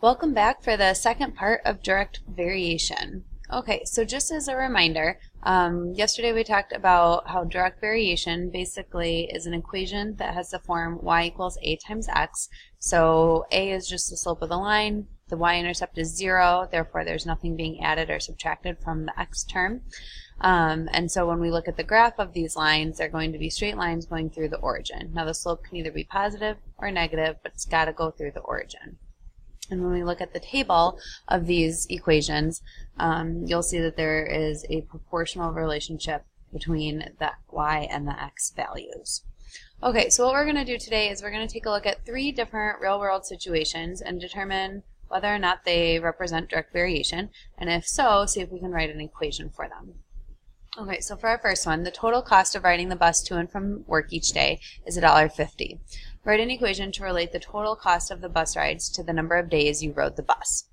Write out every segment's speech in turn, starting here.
Welcome back for the second part of direct variation. Okay, so just as a reminder, yesterday we talked about how direct variation basically is an equation that has the form y equals a times x. So a is just the slope of the line, the y-intercept is 0, therefore there's nothing being added or subtracted from the x term. And so when we look at the graph of these lines, they're going to be straight lines going through the origin. Now the slope can either be positive or negative, but it's got to go through the origin. And when we look at the table of these equations, you'll see that there is a proportional relationship between the y and the x values. Okay, so what we're going to do today is we're going to take a look at 3 different real-world situations and determine whether or not they represent direct variation, and if so, see if we can write an equation for them. Okay, so for our first one, the total cost of riding the bus to and from work each day is $1.50. Write an equation to relate the total cost of the bus rides to the number of days you rode the bus.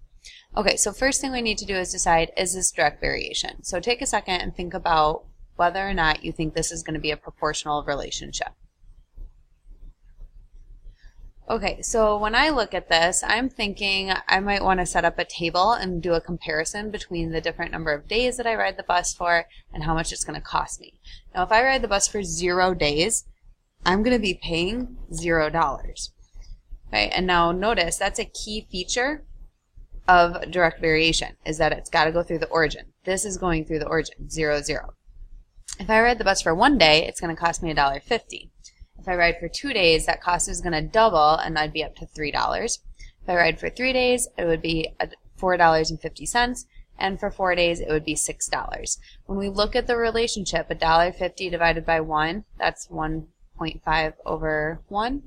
Okay, so first thing we need to do is decide, is this direct variation? So take a second and think about whether or not you think this is going to be a proportional relationship. Okay, so when I look at this, I'm thinking I might want to set up a table and do a comparison between the different number of days that I ride the bus for and how much it's going to cost me. Now, if I ride the bus for 0 days, I'm going to be paying $0. Okay, and now notice that's a key feature of direct variation, is that it's got to go through the origin. This is going through the origin, 0, 0. If I ride the bus for 1 day, it's going to cost me $1.50. If I ride for 2 days, that cost is going to double, and I'd be up to $3. If I ride for 3 days, it would be $4.50, and for 4 days, it would be $6. When we look at the relationship, $1.50 divided by 1, that's 1.5 over 1.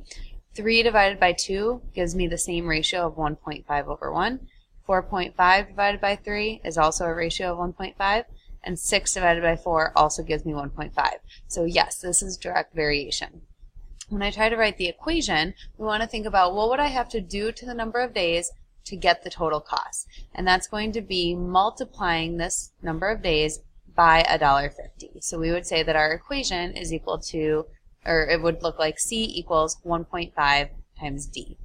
3 divided by 2 gives me the same ratio of 1.5 over 1. 4.5 divided by 3 is also a ratio of 1.5. And 6 divided by 4 also gives me 1.5. So yes, this is direct variation. When I try to write the equation, we want to think about, well, what I have to do to the number of days to get the total cost. And that's going to be multiplying this number of days by $1.50. So we would say that our equation is equal to, or it would look like C equals 1.5 times D.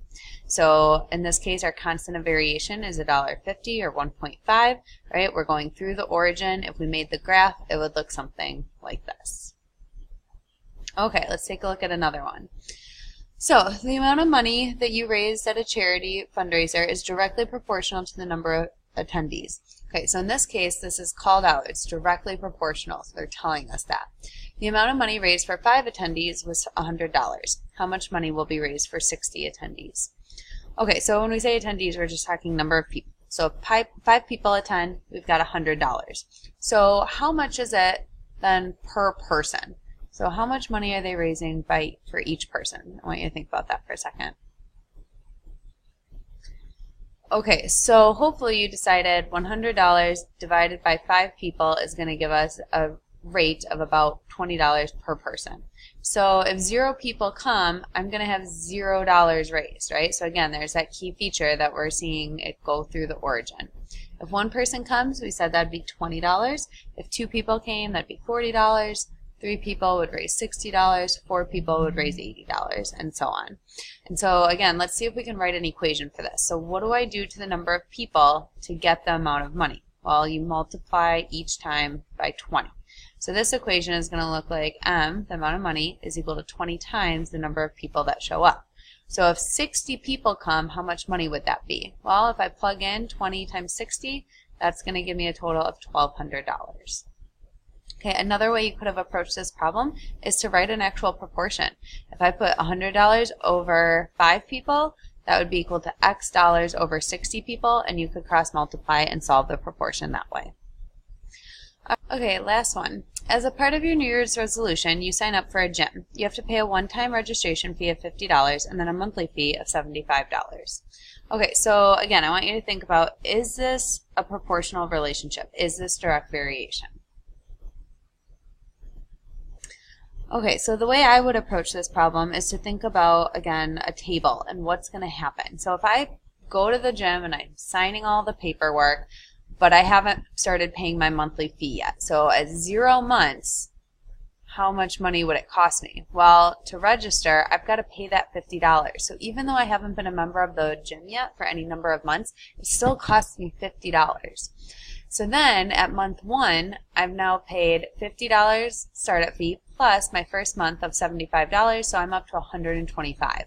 So in this case, our constant of variation is $1.50 or 1.5, right? We're going through the origin. If we made the graph, it would look something like this. Okay, let's take a look at another one. So the amount of money that you raised at a charity fundraiser is directly proportional to the number of attendees. Okay, so in this case, this is called out. It's directly proportional, so they're telling us that. The amount of money raised for 5 attendees was $100. How much money will be raised for 60 attendees? Okay, so when we say attendees, we're just talking number of people. So if 5 people attend, we've got $100. So how much is it then per person? So how much money are they raising for each person? I want you to think about that for a second. Okay, so hopefully you decided $100 divided by 5 people is going to give us a rate of about $20 per person. So if 0 people come, I'm going to have $0 raised, right? So again, there's that key feature that we're seeing it go through the origin. If 1 person comes, we said that'd be $20. If 2 people came, that'd be $40. 3 people would raise $60, 4 people would raise $80, and so on. And so again, let's see if we can write an equation for this. So what do I do to the number of people to get the amount of money? Well, you multiply each time by 20. So this equation is going to look like M, the amount of money, is equal to 20 times the number of people that show up. So if 60 people come, how much money would that be? Well, if I plug in 20 times 60, that's going to give me a total of $1,200. Okay, another way you could have approached this problem is to write an actual proportion. If I put $100 over 5 people, that would be equal to X dollars over 60 people, and you could cross multiply and solve the proportion that way. Okay, last one. As a part of your New Year's resolution, you sign up for a gym. You have to pay a one-time registration fee of $50 and then a monthly fee of $75. Okay, so again, I want you to think about, is this a proportional relationship? Is this direct variation? Okay, so the way I would approach this problem is to think about, again, a table and what's going to happen. So if I go to the gym and I'm signing all the paperwork, but I haven't started paying my monthly fee yet. So at 0 months, how much money would it cost me? Well, to register, I've got to pay that $50. So even though I haven't been a member of the gym yet for any number of months, it still costs me $50. So then at month 1, I've now paid $50 startup fee plus my first month of $75, so I'm up to $125.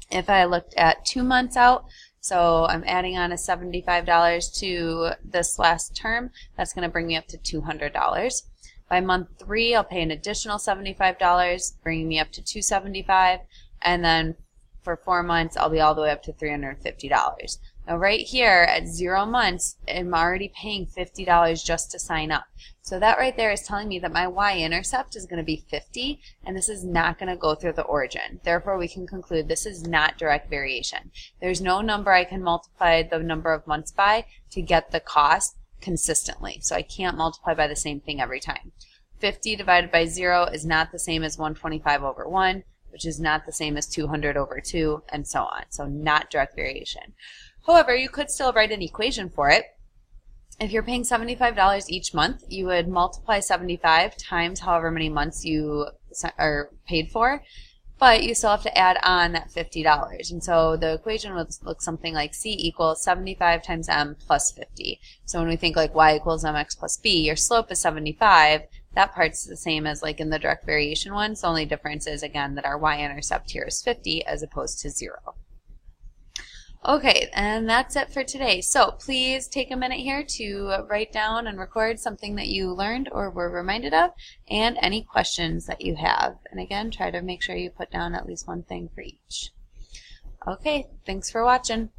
If I looked at 2 months out, so I'm adding on a $75 to this last term, that's going to bring me up to $200. By month 3, I'll pay an additional $75, bringing me up to $275, and then for 4 months, I'll be all the way up to $350. Now right here at 0 months, I'm already paying $50 just to sign up. So that right there is telling me that my y-intercept is going to be 50, and this is not going to go through the origin. Therefore, we can conclude this is not direct variation. There's no number I can multiply the number of months by to get the cost consistently. So I can't multiply by the same thing every time. 50 divided by 0 is not the same as 125 over 1, which is not the same as 200 over 2, and so on. So not direct variation. However, you could still write an equation for it. If you're paying $75 each month, you would multiply 75 times however many months you are paid for, but you still have to add on that $50. And so the equation would look something like C equals 75 times M plus 50. So when we think like Y equals MX plus B, your slope is 75. That part's the same as like in the direct variation one. So the only difference is, again, that our y-intercept here is 50 as opposed to 0. Okay, and that's it for today. So please take a minute here to write down and record something that you learned or were reminded of, and any questions that you have. And again, try to make sure you put down at least one thing for each. Okay, thanks for watching.